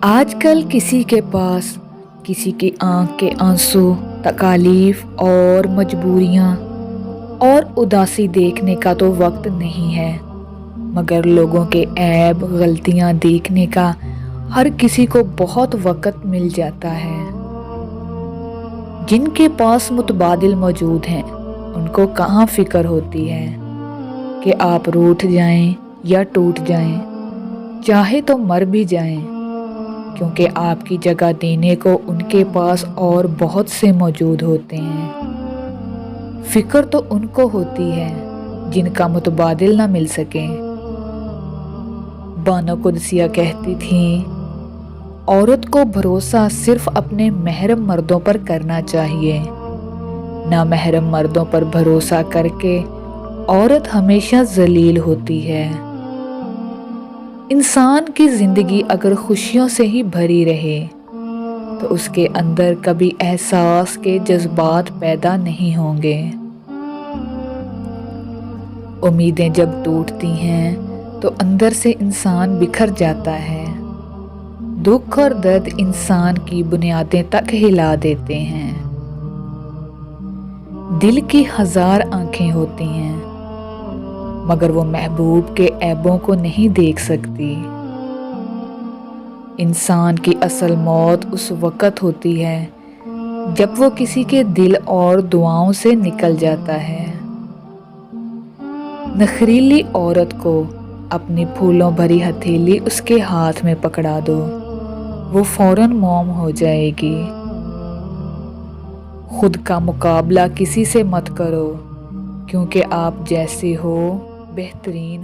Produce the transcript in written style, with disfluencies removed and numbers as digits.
آج کل کسی کے پاس کسی کی آنکھ کے آنسو، تکالیف اور مجبوریاں اور اداسی دیکھنے کا تو وقت نہیں ہے، مگر لوگوں کے عیب غلطیاں دیکھنے کا ہر کسی کو بہت وقت مل جاتا ہے۔ جن کے پاس متبادل موجود ہیں ان کو کہاں فکر ہوتی ہے کہ آپ روٹھ جائیں یا ٹوٹ جائیں، چاہے تو مر بھی جائیں، کیونکہ آپ کی جگہ دینے کو ان کے پاس اور بہت سے موجود ہوتے ہیں۔ فکر تو ان کو ہوتی ہے جن کا متبادل نہ مل سکے۔ بانو قدسیہ کہتی تھیں، عورت کو بھروسہ صرف اپنے محرم مردوں پر کرنا چاہیے، نامحرم مردوں پر بھروسہ کر کے عورت ہمیشہ ذلیل ہوتی ہے۔ انسان کی زندگی اگر خوشیوں سے ہی بھری رہے تو اس کے اندر کبھی احساس کے جذبات پیدا نہیں ہوں گے۔ امیدیں جب ٹوٹتی ہیں تو اندر سے انسان بکھر جاتا ہے۔ دکھ اور درد انسان کی بنیادیں تک ہلا دیتے ہیں۔ دل کی ہزار آنکھیں ہوتی ہیں مگر وہ محبوب کے عیبوں کو نہیں دیکھ سکتی۔ انسان کی اصل موت اس وقت ہوتی ہے جب وہ کسی کے دل اور دعاؤں سے نکل جاتا ہے۔ نخریلی عورت کو اپنی پھولوں بھری ہتھیلی اس کے ہاتھ میں پکڑا دو، وہ فوراً موم ہو جائے گی۔ خود کا مقابلہ کسی سے مت کرو، کیونکہ آپ جیسے ہو بہترین